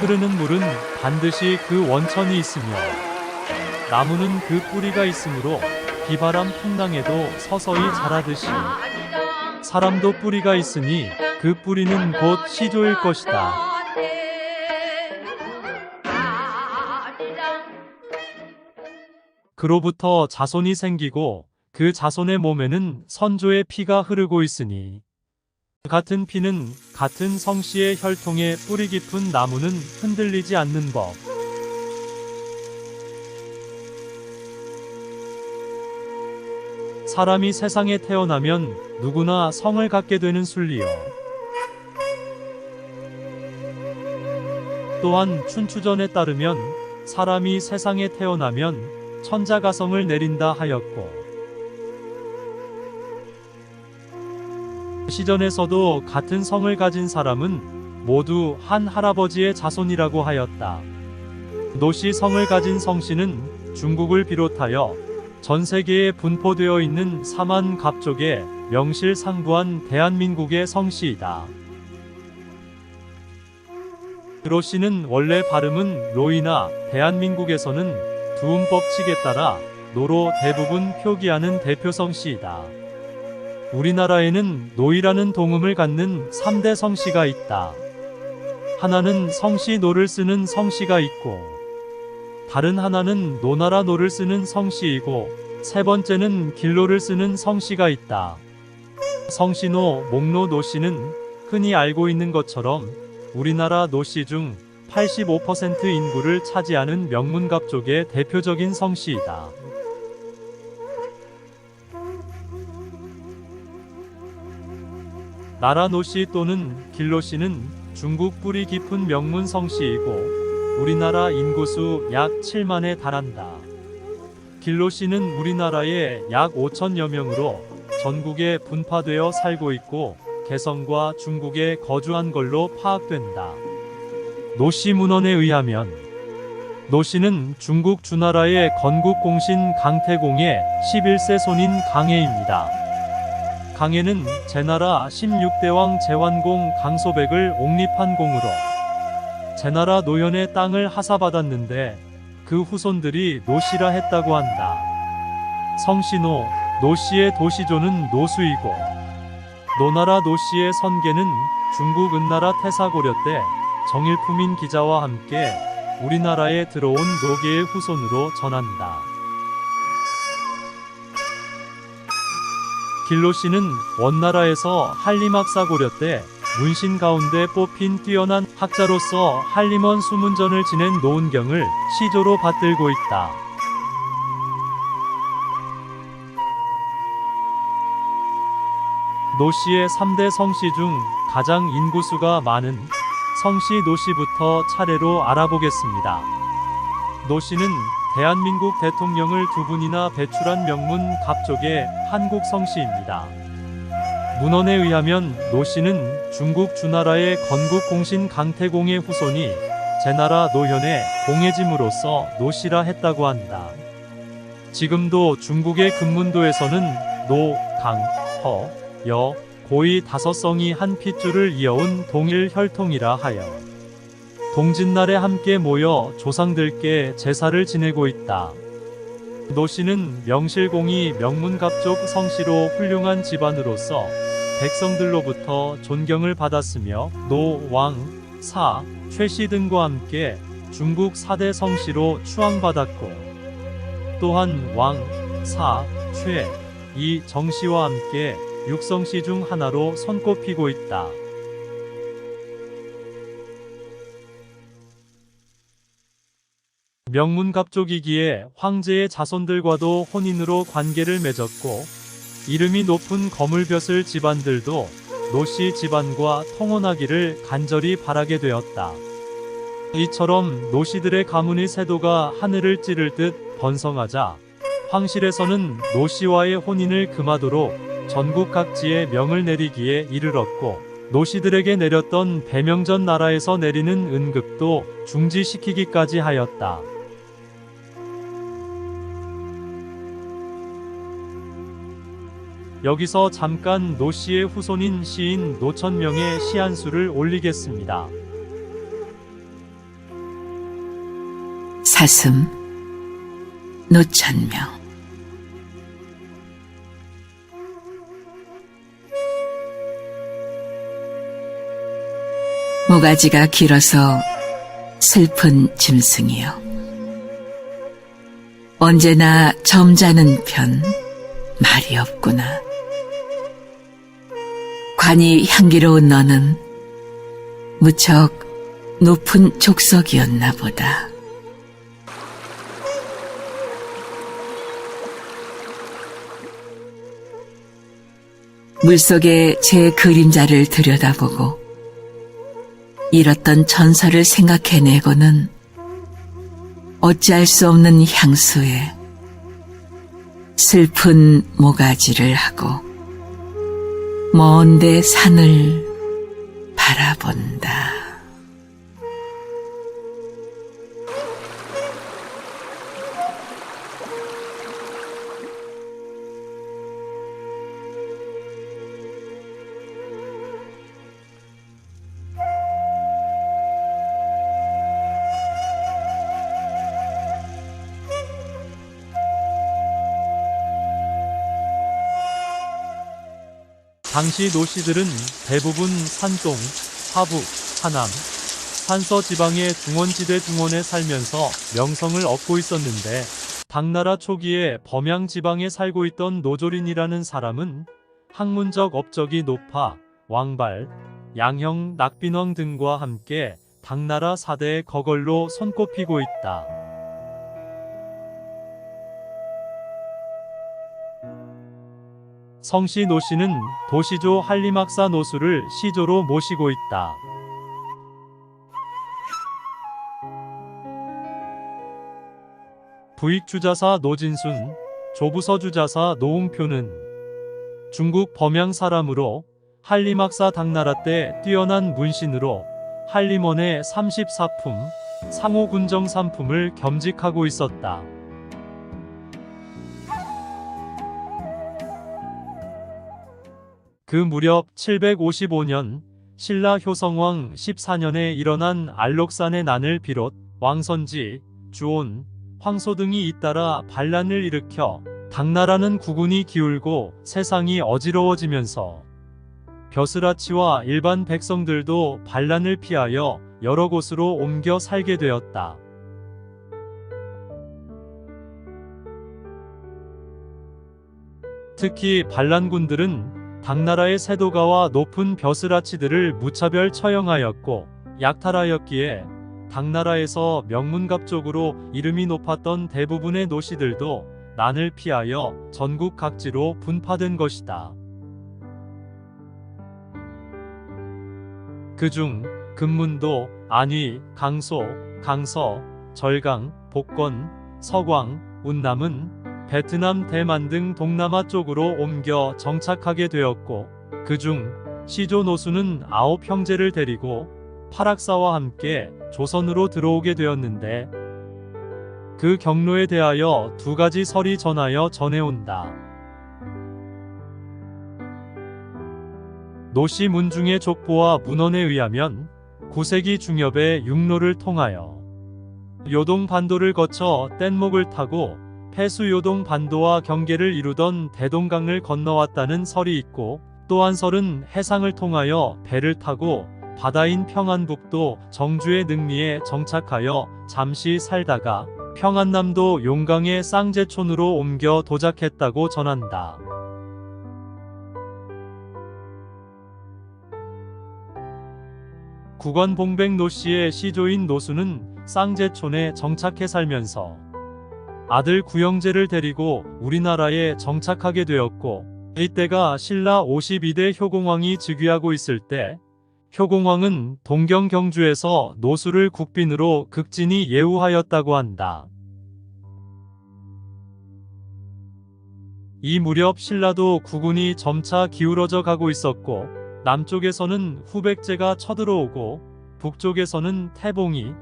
흐르는 물은 반드시 그 원천이 있으며 나무는 그 뿌리가 있으므로 비바람 풍랑에도 서서히 자라듯이 사람도 뿌리가 있으니 그 뿌리는 곧 시조일 것이다. 그로부터 자손이 생기고 그 자손의 몸에는 선조의 피가 흐르고 있으니 같은 피는 같은 성씨의 혈통에 뿌리 깊은 나무는 흔들리지 않는 법. 사람이 세상에 태어나면 누구나 성을 갖게 되는 순리요. 또한 춘추전에 따르면 사람이 세상에 태어나면 천자가성을 내린다 하였고 시전에서도 같은 성을 가진 사람은 모두 한 할아버지의 자손이라고 하였다. 노씨 성을 가진 성씨는 중국을 비롯하여 전 세계에 분포되어 있는 사만 갑족에 명실상부한 대한민국의 성씨이다. 로씨는 원래 발음은 로이나 대한민국에서는 두음법칙에 따라 노로 대부분 표기하는 대표성씨이다. 우리나라에는 노이라는 동음을 갖는 3대 성씨가 있다. 하나는 성씨 노를 쓰는 성씨가 있고 다른 하나는 노나라 노를 쓰는 성씨이고 세 번째는 길노를 쓰는 성씨가 있다. 성씨노, 목노, 노씨는 흔히 알고 있는 것처럼 우리나라 노씨 중 85% 인구를 차지하는 명문갑족의 대표적인 성씨이다. 나라 노씨 또는 길노씨는 중국 뿌리 깊은 명문 성씨이고 우리나라 인구수 약 7만에 달한다. 길노씨는 우리나라에 약 5천여 명으로 전국에 분파되어 살고 있고 개성과 중국에 거주한 걸로 파악된다. 노씨 문헌에 의하면 노씨는 중국 주나라의 건국공신 강태공의 11세 손인 강해입니다. 강해는 제나라 16대왕 제환공 강소백을 옹립한 공으로 제나라 노현의 땅을 하사받았는데 그 후손들이 노씨라 했다고 한다. 성씨노, 노씨의 도시조는 노수이고 노나라 노씨의 선계는 중국 은나라 태사고려 때 정일품인 기자와 함께 우리나라에 들어온 노계의 후손으로 전한다. 길노씨는 원나라에서 한림학사고려 때 문신 가운데 뽑힌 뛰어난 학자로서 한림원 수문전을 지낸 노은경을 시조로 받들고 있다. 노씨의 3대 성씨 중 가장 인구수가 많은 성씨 노씨부터 차례로 알아보겠습니다. 노씨는 대한민국 대통령을 2분이나 배출한 명문 갑족의 한국 성씨입니다. 문헌에 의하면 노씨는 중국 주나라의 건국공신 강태공의 후손이 제나라 노현의 공해짐으로써 노씨라 했다고 한다. 지금도 중국의 금문도에서는 노, 강, 허, 여, 고의 5성이 한 핏줄을 이어온 동일 혈통이라 하여 동짓날에 함께 모여 조상들께 제사를 지내고 있다. 노씨는 명실공히 명문갑족 성씨로 훌륭한 집안으로서 백성들로부터 존경을 받았으며 노, 왕, 사, 최씨 등과 함께 중국 4대 성씨로 추앙받았고 또한 왕, 사, 최, 이 정씨와 함께 육성씨 중 하나로 손꼽히고 있다. 명문갑족이기에 황제의 자손들과도 혼인으로 관계를 맺었고 이름이 높은 거물벼슬 집안들도 노씨 집안과 통혼하기를 간절히 바라게 되었다. 이처럼 노씨들의 가문의 세도가 하늘을 찌를 듯 번성하자 황실에서는 노씨와의 혼인을 금하도록 전국 각지에 명을 내리기에 이르렀고 노씨들에게 내렸던 배명전 나라에서 내리는 은급도 중지시키기까지 하였다. 여기서 잠깐 노씨의 후손인 시인 노천명의 시 한 수를 올리겠습니다. 사슴 노천명. 모가지가 길어서 슬픈 짐승이여. 언제나 점잖은 편 말이 없구나. 관이 향기로운 너는 무척 높은 족속이었나 보다. 물속에 제 그림자를 들여다보고 잃었던 전설을 생각해내고는 어찌할 수 없는 향수에 슬픈 모가지를 하고 먼데 산을 바라본다. 당시 노씨들은 대부분 산동, 하북, 하남, 산서 지방의 중원지대 중원에 살면서 명성을 얻고 있었는데, 당나라 초기에 범양 지방에 살고 있던 노조린이라는 사람은 학문적 업적이 높아 왕발, 양형, 낙빈왕 등과 함께 당나라 4대의 거걸로 손꼽히고 있다. 성씨 노씨는 도시조 한림학사 노수를 시조로 모시고 있다. 부익주자사 노진순, 조부서주자사 노웅표는 중국 범양 사람으로 한림학사 당나라 때 뛰어난 문신으로 한림원의 34품, 상호군정 3품을 겸직하고 있었다. 그 무렵 755년 신라 효성왕 14년에 일어난 알록산의 난을 비롯 왕선지, 주온, 황소 등이 잇따라 반란을 일으켜 당나라는 국운이 기울고 세상이 어지러워지면서 벼슬아치와 일반 백성들도 반란을 피하여 여러 곳으로 옮겨 살게 되었다. 특히 반란군들은 당나라의 세도가와 높은 벼슬아치들을 무차별 처형하였고 약탈하였기에 당나라에서 명문갑족으로 이름이 높았던 대부분의 노씨들도 난을 피하여 전국 각지로 분파된 것이다. 그중 금문도, 안위, 강소, 강서, 절강, 복건, 서광, 운남은 베트남, 대만 등 동남아 쪽으로 옮겨 정착하게 되었고, 그중 시조 노수는 9 형제를 데리고 파락사와 함께 조선으로 들어오게 되었는데, 그 경로에 대하여 2가지 설이 전하여 전해온다. 노씨 문중의 족보와 문헌에 의하면 9세기 중엽에 육로를 통하여 요동 반도를 거쳐 뗏목을 타고 폐수 요동 반도와 경계를 이루던 대동강을 건너왔다는 설이 있고, 또 한 설은 해상을 통하여 배를 타고 바다인 평안북도 정주의 능리에 정착하여 잠시 살다가 평안남도 용강의 쌍제촌으로 옮겨 도작했다고 전한다. 국원봉백 노씨의 시조인 노수는 쌍제촌에 정착해 살면서 아들 구영제를 데리고 우리나라에 정착하게 되었고, 이때가 신라 52대 효공왕이 즉위하고 있을 때 효공왕은 동경 경주에서 노수를 국빈으로 극진히 예우하였다고 한다. 이 무렵 신라도 국운이 점차 기울어져 가고 있었고, 남쪽에서는 후백제가 쳐들어오고 북쪽에서는 태봉이,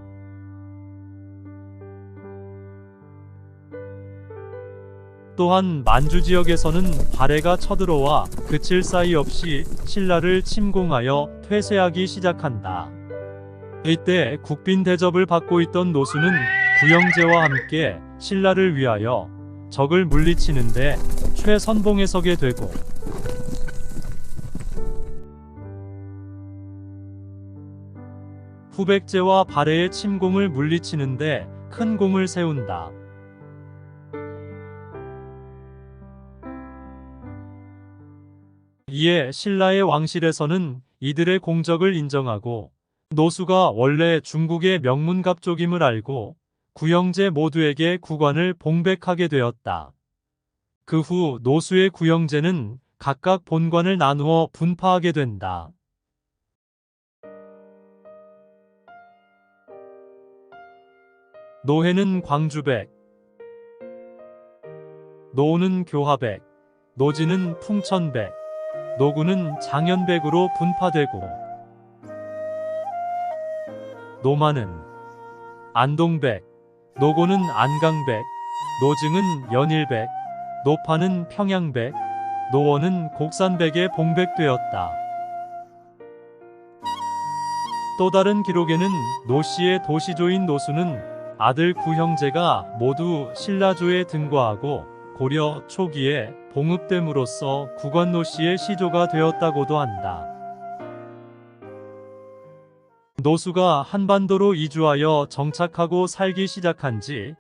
또한 만주 지역에서는 발해가 쳐들어와 그칠 사이 없이 신라를 침공하여 퇴세하기 시작한다. 이때 국빈 대접을 받고 있던 노수는 구영제와 함께 신라를 위하여 적을 물리치는데 최선봉에 서게 되고, 후백제와 발해의 침공을 물리치는데 큰 공을 세운다. 이에 신라의 왕실에서는 이들의 공적을 인정하고 노수가 원래 중국의 명문갑족임을 알고 구영제 모두에게 국관을 봉백하게 되었다. 그 후 노수의 구영제는 각각 본관을 나누어 분파하게 된다. 노해는 광주백, 노우는 교화백, 노지는 풍천백, 노구는 장현백으로 분파되고, 노마는 안동백, 노고는 안강백, 노증은 연일백, 노파는 평양백, 노원은 곡산백에 봉백되었다. 또 다른 기록에는 노씨의 도시조인 노수는 아들 구형제가 모두 신라조에 등과하고 고려 초기에 봉읍됨으로써 국원 노씨의 시조가 되었다고도 한다. 노수가 한반도로 이주하여 정착하고 살기 시작한 지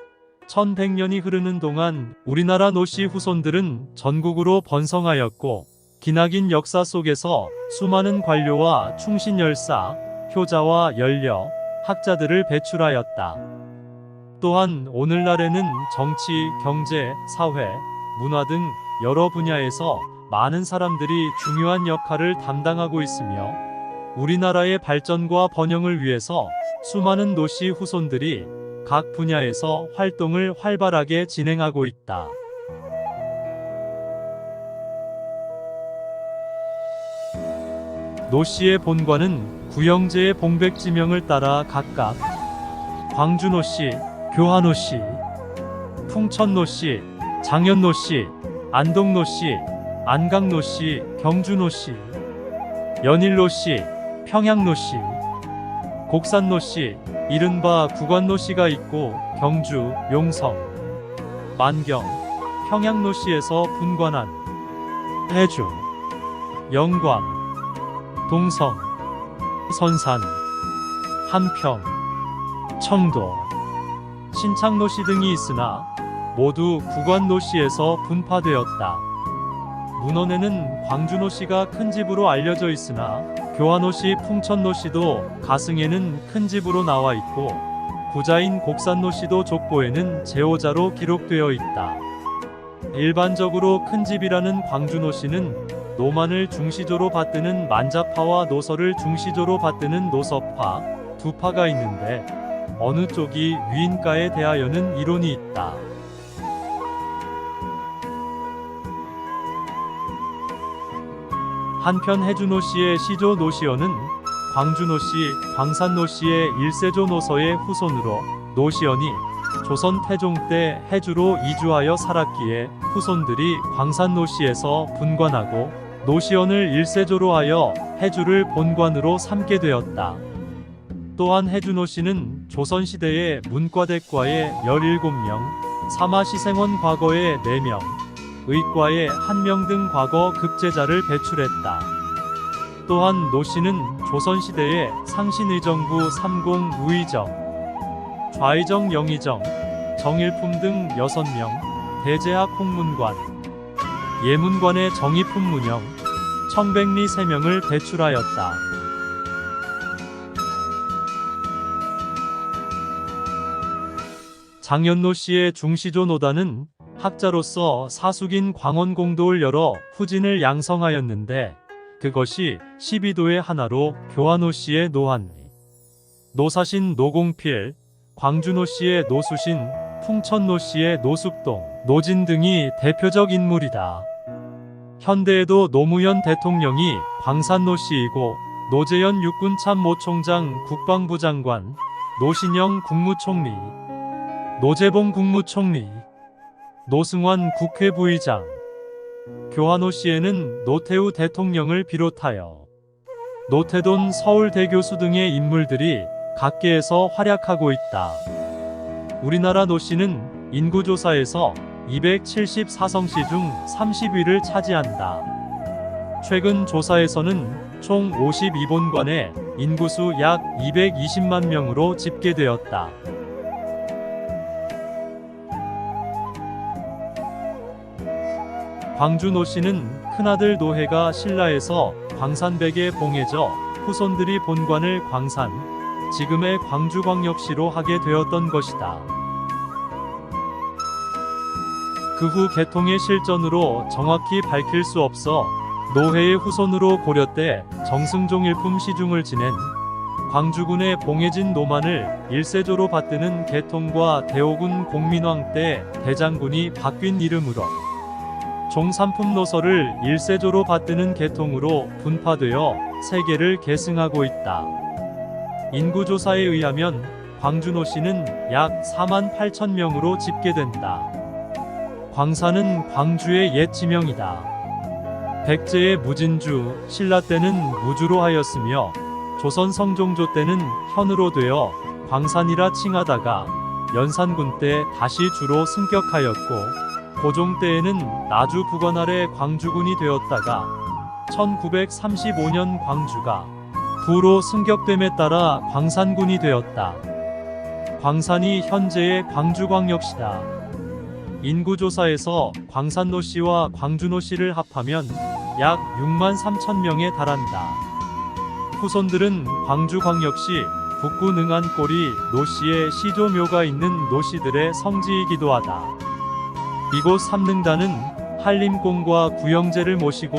1100년이 흐르는 동안 우리나라 노씨 후손들은 전국으로 번성하였고, 기나긴 역사 속에서 수많은 관료와 충신열사, 효자와 연려, 학자들을 배출하였다. 또한 오늘날에는 정치, 경제, 사회, 문화 등 여러 분야에서 많은 사람들이 중요한 역할을 담당하고 있으며, 우리나라의 발전과 번영을 위해서 수많은 노씨 후손들이 각 분야에서 활동을 활발하게 진행하고 있다. 노씨의 본관은 구영제의 봉백지명을 따라 각각 광주노씨, 교화노씨, 풍천노씨, 장현노씨, 안동노씨, 안강노씨, 경주노씨, 연일노씨, 평양노씨, 곡산노씨, 이른바 국관노씨가 있고, 경주, 용성, 만경, 평양노씨에서 분관한 해주, 영광, 동성, 선산, 한평, 청도, 신창노씨 등이 있으나 모두 국관노씨에서 분파되었다. 문헌에는 광주노씨가 큰 집으로 알려져 있으나 교화노씨, 풍천노씨도 가승에는 큰 집으로 나와 있고, 구자인 곡산노씨도 족보에는 제호자로 기록되어 있다. 일반적으로 큰 집이라는 광주노씨는 노만을 중시조로 받드는 만자파와 노서를 중시조로 받드는 노서파, 두 파가 있는데 어느 쪽이 위인가에 대하여는 이론이 있다. 한편 해주노씨의 시조 노시연은 광주노씨, 광산노씨의 일세조 노서의 후손으로, 노시연이 조선 태종 때 해주로 이주하여 살았기에 후손들이 광산노씨에서 분관하고 노시연을 일세조로 하여 해주를 본관으로 삼게 되었다. 또한 해주노씨는 조선시대의 문과대과에 17명, 사마시생원 과거에 4명, 의과에 1명 등 과거 급제자를 배출했다. 또한 노씨는 조선시대에 상신의정부 30 우의정, 좌의정 영의정, 정일품 등 6명, 대제학 홍문관, 예문관의 정의품 문영, 청백리 3명을 배출하였다. 장현노씨의 중시조 노단은 학자로서 사숙인 광원공도를 열어 후진을 양성하였는데, 그것이 12도의 하나로 교화노씨의 노한, 노사신 노공필, 광주노씨의 노수신, 풍천노씨의 노숙동, 노진 등이 대표적 인물이다. 현대에도 노무현 대통령이 광산노씨이고, 노재현 육군참모총장 국방부 장관, 노신영 국무총리, 노재봉 국무총리, 노승환 국회 부의장, 교화노씨에는 노태우 대통령을 비롯하여 노태돈 서울대 교수 등의 인물들이 각계에서 활약하고 있다. 우리나라 노씨는 인구조사에서 274성씨 중 30위를 차지한다. 최근 조사에서는 총 52본관에 인구수 약 220만 명으로 집계되었다. 광주 노씨는 큰아들 노해가 신라에서 광산백에 봉해져 후손들이 본관을 광산, 지금의 광주광역시로 하게 되었던 것이다. 그 후 개통의 실전으로 정확히 밝힐 수 없어 노해의 후손으로 고려 때 정승종 일품 시중을 지낸 광주군의 봉해진 노만을 일세조로 받드는 개통과 대오군 공민왕 때 대장군이 바뀐 이름으로 종삼품 노서를 일세조로 받드는 개통으로 분파되어 세계를 계승하고 있다. 인구조사에 의하면 광주노씨는 약 4만 8천 명으로 집계된다. 광산은 광주의 옛 지명이다. 백제의 무진주, 신라 때는 무주로 하였으며 조선 성종조 때는 현으로 되어 광산이라 칭하다가 연산군 때 다시 주로 승격하였고 고종 때에는 나주 부관 아래 광주군이 되었다가 1935년 광주가 부로 승격됨에 따라 광산군이 되었다. 광산이 현재의 광주광역시다. 인구조사에서 광산노씨와 광주노씨를 합하면 약 6만 3천 명에 달한다. 후손들은 광주광역시 북구 능안골이 노씨의 시조묘가 있는 노씨들의 성지이기도 하다. 이곳 삼능단은 한림공과 구영제를 모시고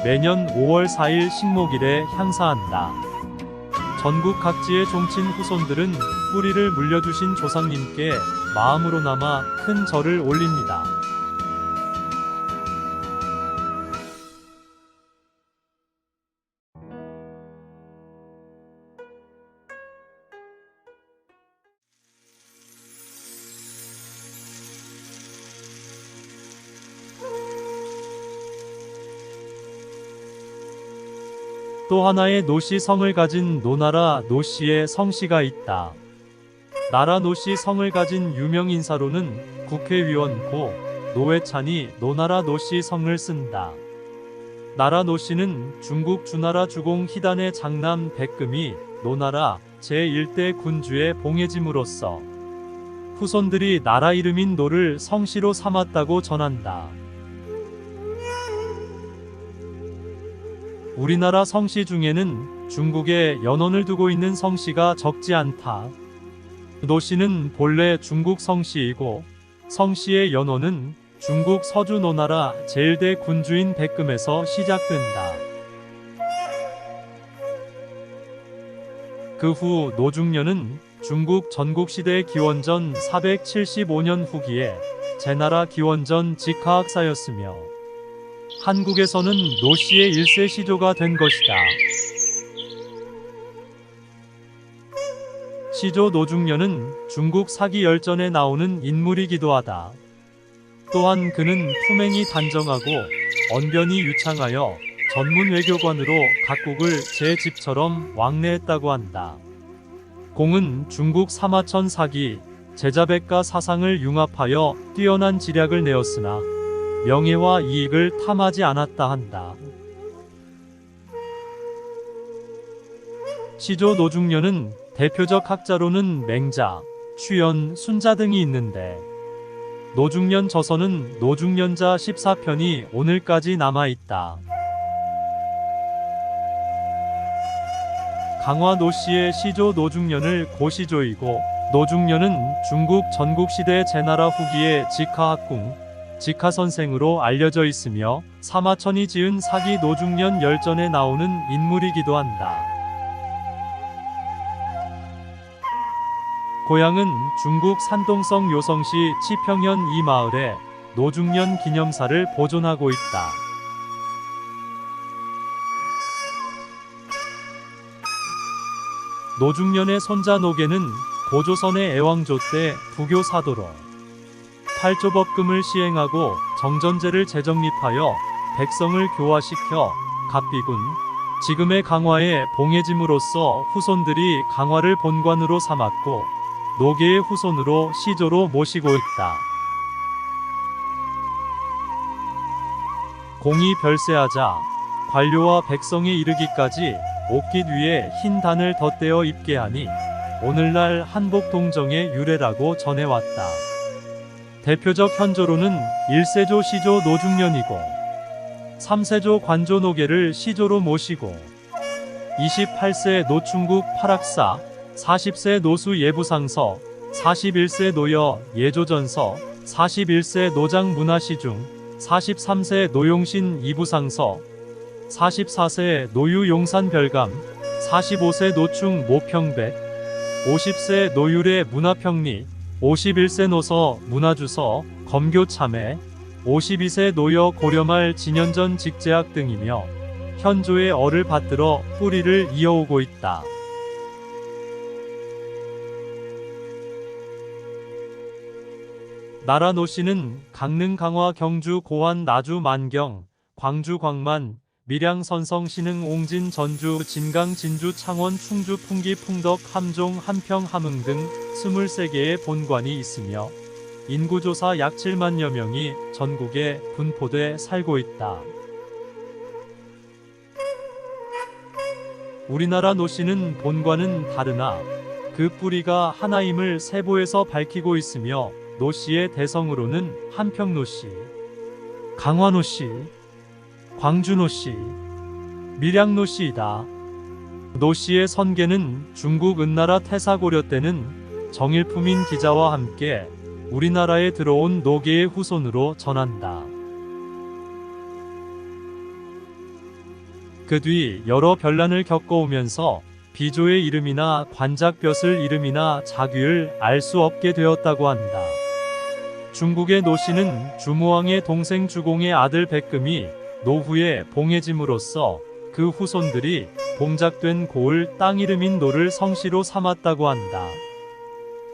매년 5월 4일 식목일에 향사한다. 전국 각지의 종친 후손들은 뿌리를 물려주신 조상님께 마음으로나마 큰 절을 올립니다. 또 하나의 노씨 성을 가진 노나라 노씨의 성씨가 있다. 나라 노씨 성을 가진 유명 인사로는 국회의원 고 노회찬이 노나라 노씨 성을 쓴다. 나라 노씨는 중국 주나라 주공 희단의 장남 백금이 노나라 제1대 군주의 봉해짐으로써 후손들이 나라 이름인 노를 성씨로 삼았다고 전한다. 우리나라 성씨 중에는 중국에 연원을 두고 있는 성씨가 적지 않다. 노씨는 본래 중국 성씨이고 성씨의 연원은 중국 서주 노나라 제1대 군주인 백금에서 시작된다. 그 후 노중련은 중국 전국시대 기원전 475년 후기에 제나라 기원전 직하학사였으며 한국에서는 노씨의 1세 시조가 된 것이다. 시조 노중련은 중국 사기열전에 나오는 인물이기도 하다. 또한 그는 품행이 단정하고 언변이 유창하여 전문 외교관으로 각국을 제 집처럼 왕래했다고 한다. 공은 중국 사마천 사기, 제자백가 사상을 융합하여 뛰어난 지략을 내었으나 명예와 이익을 탐하지 않았다 한다. 시조 노중련은 대표적 학자로는 맹자, 추연, 순자 등이 있는데 노중련 저서는 노중련자 14편이 오늘까지 남아있다. 강화 노씨의 시조 노중련을 고시조이고 노중련은 중국 전국시대 제나라 후기의 직하학궁, 직하선생으로 알려져 있으며 사마천이 지은 사기 노중련 열전에 나오는 인물이기도 한다. 고향은 중국 산동성 요성시 치평현 이 마을에 노중련 기념사를 보존하고 있다. 노중련의 손자 노계는 고조선의 애왕조 때 부교 사도로 팔조법금을 시행하고 정전제를 재정립하여 백성을 교화시켜 갑비군, 지금의 강화에 봉해짐으로써 후손들이 강화를 본관으로 삼았고 노계의 후손으로 시조로 모시고 있다. 공이 별세하자 관료와 백성이 이르기까지 옷깃 위에 흰 단을 덧대어 입게 하니 오늘날 한복 동정의 유래라고 전해왔다. 대표적 현조로는 1세조 시조 노중련이고 3세조 관조 노계를 시조로 모시고 28세 노충국 팔학사, 40세 노수 예부상서, 41세 노여 예조전서, 41세 노장 문화시중, 43세 노용신 이부상서, 44세 노유 용산 별감, 45세 노충 모평백, 50세 노유래 문화평리, 51세 노서 문화주서 검교 참회, 52세 노여 고려말 진연전 직제학 등이며 현조의 얼을 받들어 뿌리를 이어오고 있다. 나라 노씨는 강릉 강화 경주 고환 나주 만경 광주 광만 밀양 선성 신흥 옹진 전주 진강 진주 창원 충주 풍기 풍덕 함종 함평 함흥 등 23개의 본관이 있으며 인구조사 약 7만여 명이 전국에 분포돼 살고 있다. 우리나라 노씨는 본관은 다르나 그 뿌리가 하나임을 세보에서 밝히고 있으며 노씨의 대성으로는 함평노씨, 강화노씨, 광주노씨, 밀양노씨이다. 노씨의 선계는 중국 은나라 태사고려 때는 정일품인 기자와 함께 우리나라에 들어온 노계의 후손으로 전한다. 그 뒤 여러 변란을 겪어오면서 비조의 이름이나 관작볕을 이름이나 자귀를 알 수 없게 되었다고 한다. 중국의 노씨는 주무왕의 동생 주공의 아들 백금이 노후에 봉해짐으로써 그 후손들이 봉작된 고을 땅 이름인 노를 성씨로 삼았다고 한다.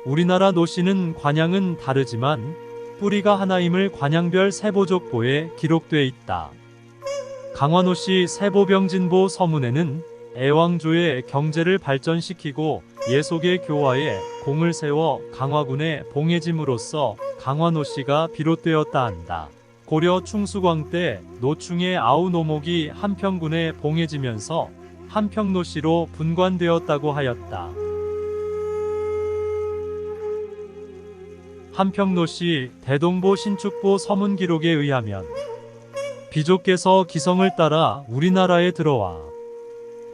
우리나라 노씨는 관양은 다르지만 뿌리가 하나임을 관양별 세보족보에 기록돼 있다. 강화노씨 세보병진보 서문에는 애왕조의 경제를 발전시키고 예속의 교화에 공을 세워 강화군에 봉해짐으로써 강화노씨가 비롯되었다 한다. 고려 충수광 때 노충의 아우노목이 함평군에 봉해지면서 함평노씨로 분관되었다고 하였다. 함평노씨 대동보 신축보 서문 기록에 의하면 비족께서 기성을 따라 우리나라에 들어와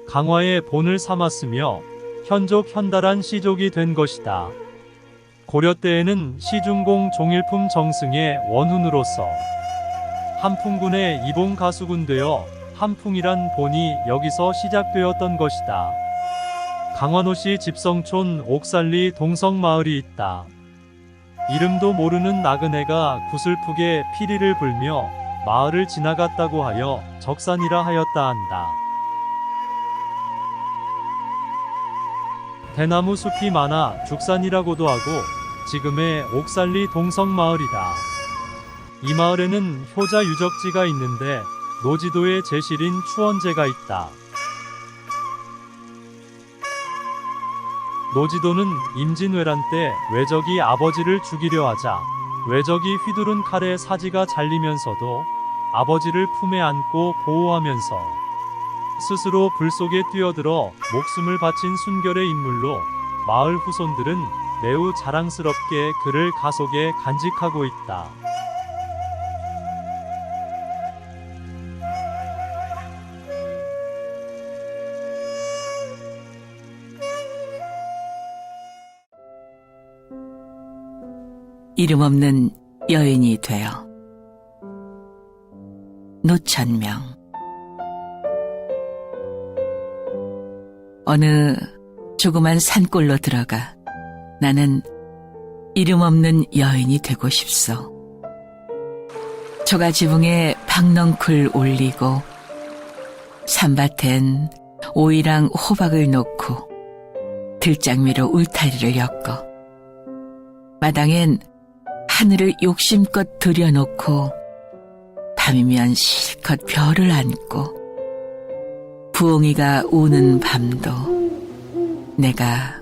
강화의 본을 삼았으며 현족 현달한 시족이 된 것이다. 고려 때에는 시중공 종일품 정승의 원훈으로서 함풍군의 이봉 가수군 되어 함풍이란 본이 여기서 시작되었던 것이다. 강화노씨 집성촌 옥살리 동성마을이 있다. 이름도 모르는 나그네가 구슬프게 피리를 불며 마을을 지나갔다고 하여 적산이라 하였다 한다. 대나무 숲이 많아 죽산이라고도 하고 지금의 옥살리 동성마을이다. 이 마을에는 효자 유적지가 있는데 노지도의 제실인 추원제가 있다. 노지도는 임진왜란 때 외적이 아버지를 죽이려 하자 외적이 휘두른 칼에 사지가 잘리면서도 아버지를 품에 안고 보호하면서 스스로 불 속에 뛰어들어 목숨을 바친 순결의 인물로 마을 후손들은 매우 자랑스럽게 그를 가속에 간직하고 있다. 이름 없는 여인이 되어 노천명. 어느 조그만 산골로 들어가 나는 이름 없는 여인이 되고 싶소. 초가 지붕에 박넝쿨 올리고 산밭엔 오이랑 호박을 놓고 들장미로 울타리를 엮어 마당엔 하늘을 욕심껏 들여놓고 밤이면 실컷 별을 안고 부엉이가 우는 밤도 내가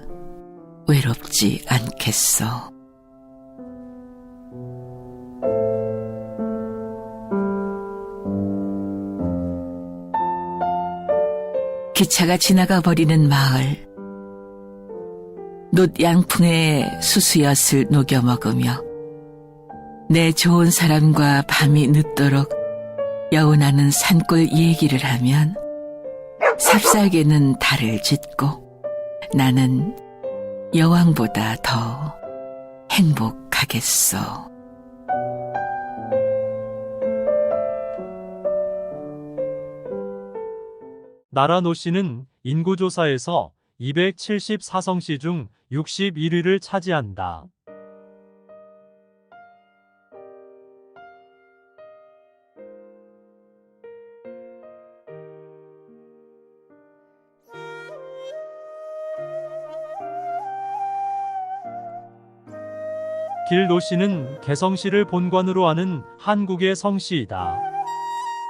외롭지 않겠소. 기차가 지나가 버리는 마을. 놋 양풍에 수수엿을 녹여 먹으며 내 좋은 사람과 밤이 늦도록 여운하는 산골 얘기를 하면 삽살개는 달을 짓고 나는 여왕보다 더 행복하겠소. 나라 노씨는 인구조사에서 274성씨 중 61위를 차지한다. 길노씨는 개성시를 본관으로 하는 한국의 성씨이다.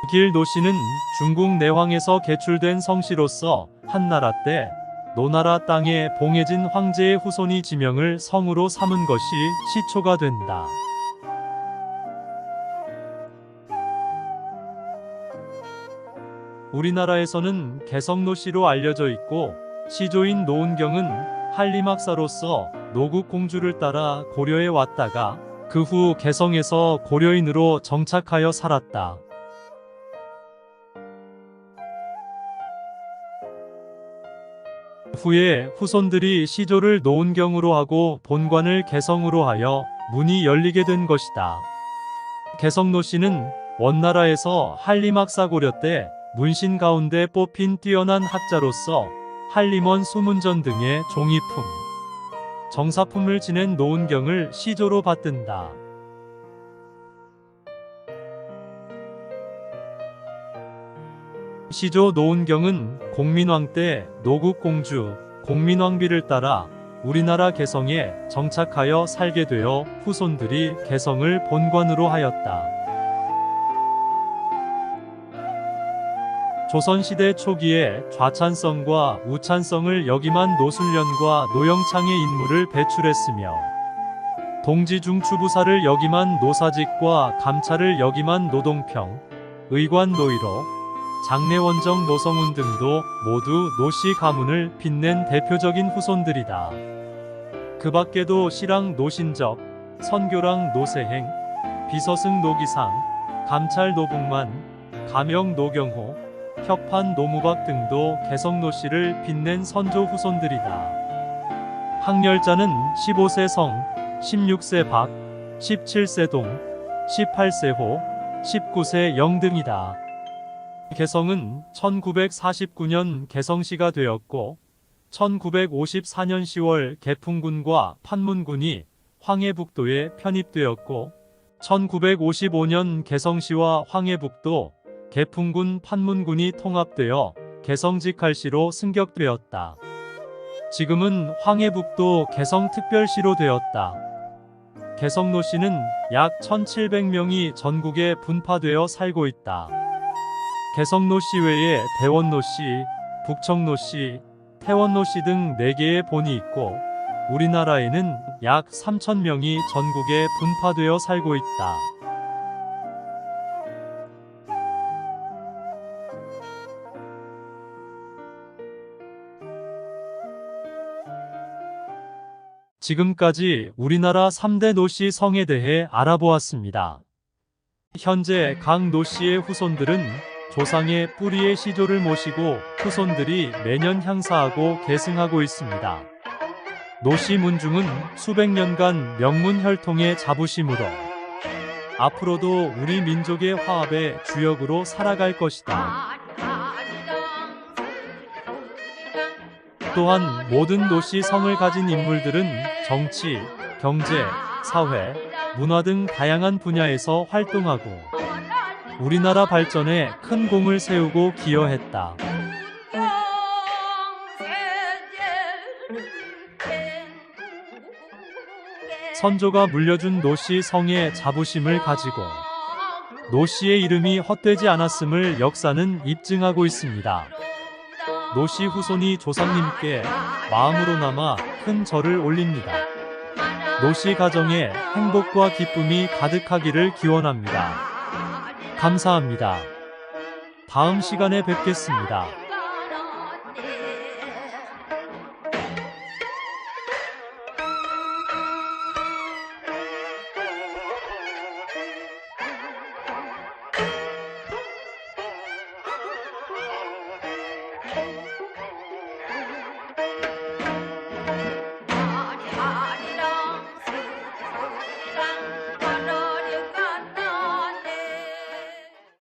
길노씨는 중국 내황에서 개출된 성씨로서 한나라 때 노나라 땅에 봉해진 황제의 후손이 지명을 성으로 삼은 것이 시초가 된다. 우리나라에서는 개성노씨로 알려져 있고 시조인 노은경은 한림학사로서 노국 공주를 따라 고려에 왔다가 그 후 개성에서 고려인으로 정착하여 살았다. 후에 후손들이 시조를 노은경으로 하고 본관을 개성으로 하여 문이 열리게 된 것이다. 개성노씨는 원나라에서 한림학사 고려 때 문신 가운데 뽑힌 뛰어난 학자로서 한림원 수문전 등의 종이품, 정사품을 지낸 노은경을 시조로 받든다. 시조 노은경은 공민왕 때 노국공주 공민왕비를 따라 우리나라 개성에 정착하여 살게 되어 후손들이 개성을 본관으로 하였다. 조선시대 초기에 좌찬성과 우찬성을 역임한 노술련과 노영창의 인물을 배출했으며 동지중추부사를 역임한 노사직과 감찰을 역임한 노동평, 의관 노이로, 장례원정 노성운 등도 모두 노씨 가문을 빛낸 대표적인 후손들이다. 그 밖에도 시랑 노신적, 선교랑 노세행, 비서승 노기상, 감찰 노북만, 가명 노경호, 혁판 노무박 등도 개성노씨를 빛낸 선조 후손들이다. 항렬자는 15세 성, 16세 박, 17세 동, 18세 호, 19세 영 등이다. 개성은 1949년 개성시가 되었고 1954년 10월 개풍군과 판문군이 황해북도에 편입되었고 1955년 개성시와 황해북도, 개풍군, 판문군이 통합되어 개성직할시로 승격되었다. 지금은 황해북도 개성특별시로 되었다. 개성노씨는 약 1700명이 전국에 분파되어 살고 있다. 개성노씨 외에 대원노씨, 북청노씨, 태원노씨 등 4개의 본이 있고 우리나라에는 약 3000명이 전국에 분파되어 살고 있다. 지금까지 우리나라 3대 노씨 성에 대해 알아보았습니다. 현재 각 노씨의 후손들은 조상의 뿌리의 시조를 모시고 후손들이 매년 향사하고 계승하고 있습니다. 노씨 문중은 수백 년간 명문 혈통의 자부심으로 앞으로도 우리 민족의 화합의 주역으로 살아갈 것이다. 또한 모든 노씨 성을 가진 인물들은 정치, 경제, 사회, 문화 등 다양한 분야에서 활동하고 우리나라 발전에 큰 공을 세우고 기여했다. 선조가 물려준 노씨 성의 자부심을 가지고 노씨의 이름이 헛되지 않았음을 역사는 입증하고 있습니다. 노씨 후손이 조상님께 마음으로나마 큰 절을 올립니다. 노씨 가정에 행복과 기쁨이 가득하기를 기원합니다. 감사합니다. 다음 시간에 뵙겠습니다.